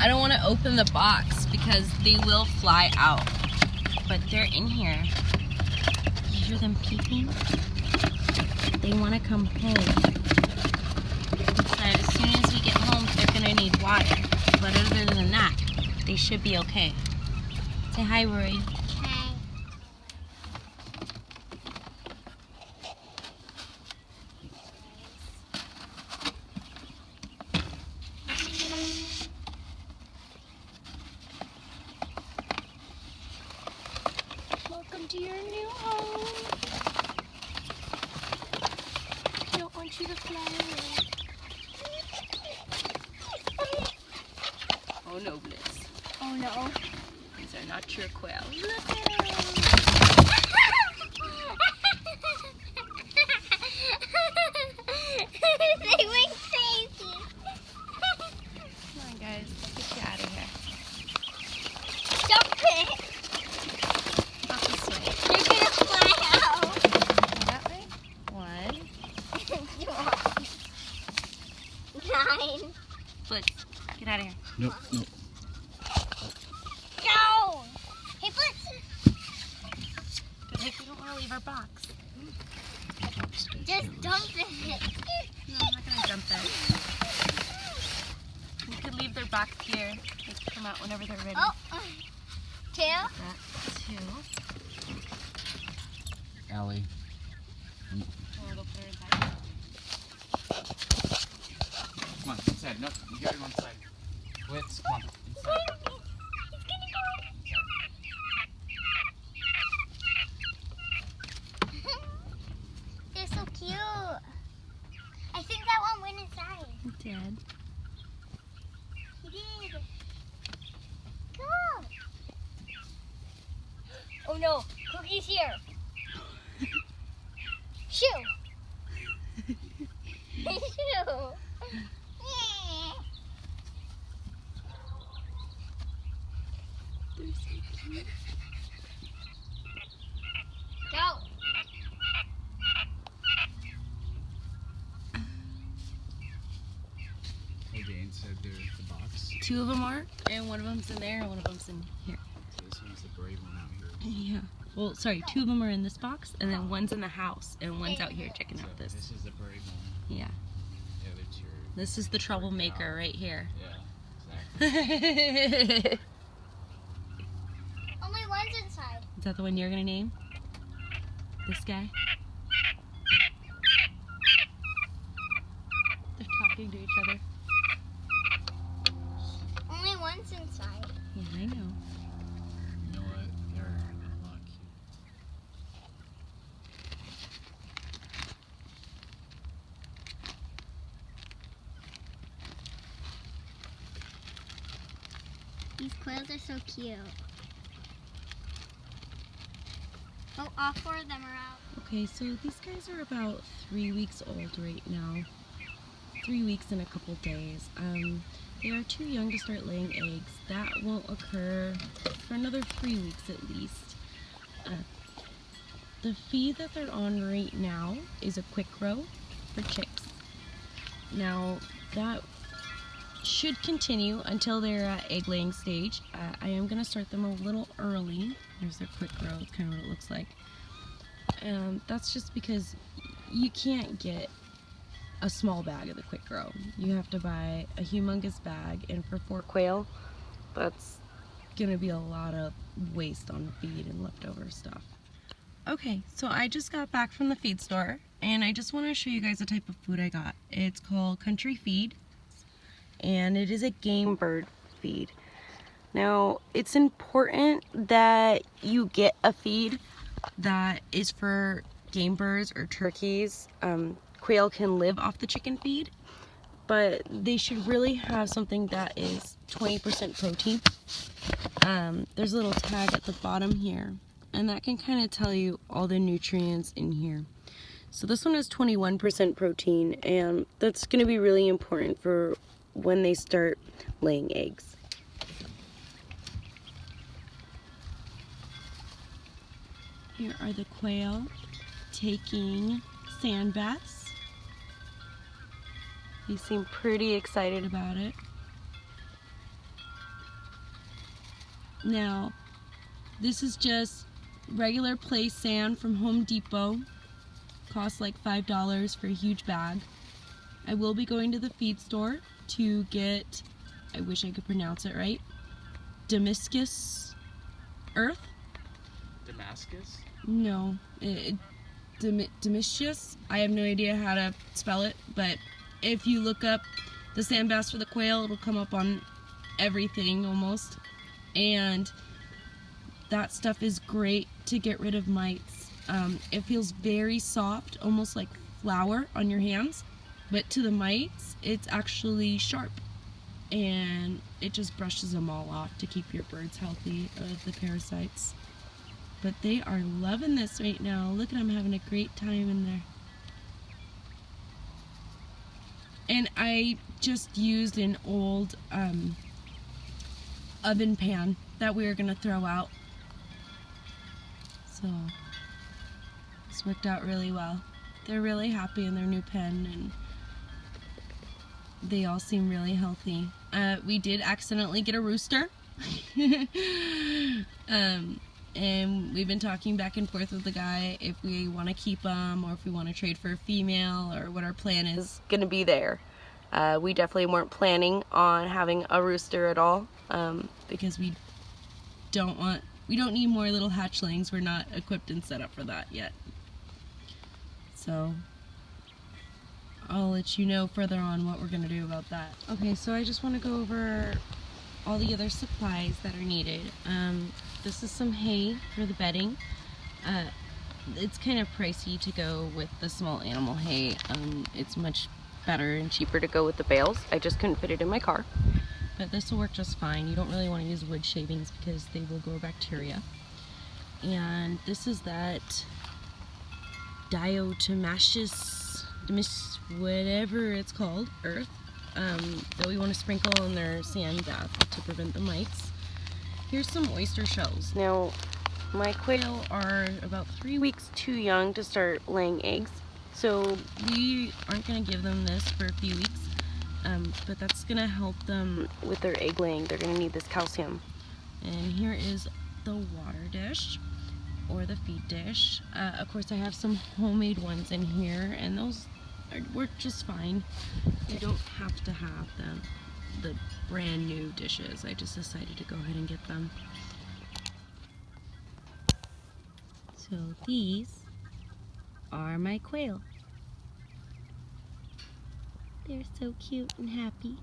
I don't want to open the box because they will fly out. But they're in here. You hear them peeping? They want to come home. And as soon as we get home, they're going to need water. But other than that, they should be okay. Say hi, Rory. Hi. Welcome to your new home. I don't want you to fly away. Oh no, Blitz. Oh no. These are not your quails. Look at them. They went crazy. Come on, guys. Let's get you out of here. Stop it. Not this way. They're gonna fly out. Go that way. 1. 9. Blitz, get out of here. Nope, nope. Go. Hey, Blitz. Good heck, we don't want to leave our box. Just dump it. No, I'm not going to jump in. We could leave their box here. They can come out whenever they're ready. Oh. 2. That 2. Allie. I'm going to go put her inside. Come on, inside. No, you gotta go inside. Blitz, come on. Inside. They're so cute. I think that one went inside. It did. He did. Cool. Oh no, Cookie's here. Shoo. Shoo. They're so cute. Go. Hey, Jane said they're the box. 2 of them are, and one of them's in there, and one of them's in here. So this one's the brave one out here. Yeah. Well, sorry, 2 of them are in this box, and then one's in the house, and one's out here checking So out this. this is the brave one. Yeah. The other 2 are... This is the troublemaker right here. Yeah, exactly. Is Only one's inside. that the one you're gonna name? This guy? They're talking to each other. Only one's inside. Yeah, I know. You know what? They're a lot cute. These quails are so cute. Oh, all 4 of them are out. Okay, so these guys are about 3 weeks old right now. 3 weeks and a couple days. They are too young to start laying eggs. That won't occur for another 3 weeks at least. The feed that they're on right now is a quick row for chicks. Now that should continue until they're at egg laying stage. I am going to start them a little early. There's their quick row, it's kind of what it looks like. That's just because you can't get a small bag of the quick grow. You have to buy a humongous bag, and for 4 quail, that's gonna be a lot of waste on feed and leftover stuff. Okay, so I just got back from the feed store, and I just want to show you guys the type of food I got. It's called Country Feed, and it is a game bird feed. Now, it's important that you get a feed that is for game birds or turkeys. Quail can live off the chicken feed, but they should really have something that is 20% protein. There's a little tag at the bottom here, and that can kind of tell you all the nutrients in here. So this one is 21% protein, and that's going to be really important for when they start laying eggs. Here are the quail taking sand baths. They seem pretty excited about it. Now, this is just regular play sand from Home Depot. Costs like $5 for a huge bag. I will be going to the feed store to get, I wish I could pronounce it right, Damascus earth? Damascus? No, Damascus? I have no idea how to spell it, but if you look up the sand bass for the quail, it'll come up on everything almost. And that stuff is great to get rid of mites. It feels very soft, almost like flour on your hands, but to the mites, it's actually sharp. And it just brushes them all off to keep your birds healthy of the parasites. But they are loving this right now. Look at them having a great time in there. And I just used an old oven pan that we were going to throw out. So this worked out really well. They're really happy in their new pen, and they all seem really healthy. We did accidentally get a rooster. And we've been talking back and forth with the guy if we want to keep them or if we want to trade for a female or what our plan is going to be there. We definitely weren't planning on having a rooster at all because we don't need more little hatchlings. We're not equipped and set up for that yet. So I'll let you know further on what we're going to do about that. Okay, so I just want to go over all the other supplies that are needed. This is some hay for the bedding. It's kind of pricey to go with the small animal hay. It's much better and cheaper to go with the bales. I just couldn't fit it in my car. But this will work just fine. You don't really want to use wood shavings because they will grow bacteria. And this is that diatomaceous, whatever it's called, earth, that we want to sprinkle in their sand bath to prevent the mites. Here's some oyster shells. Now, my quail are about 3 weeks too young to start laying eggs, so we aren't going to give them this for a few weeks, but that's going to help them with their egg laying. They're going to need this calcium. And here is the water dish, or the feed dish. Of course, I have some homemade ones in here, and those work just fine. You don't have to have the brand new dishes. I just decided to go ahead and get them. So these are my quail. They're so cute and happy.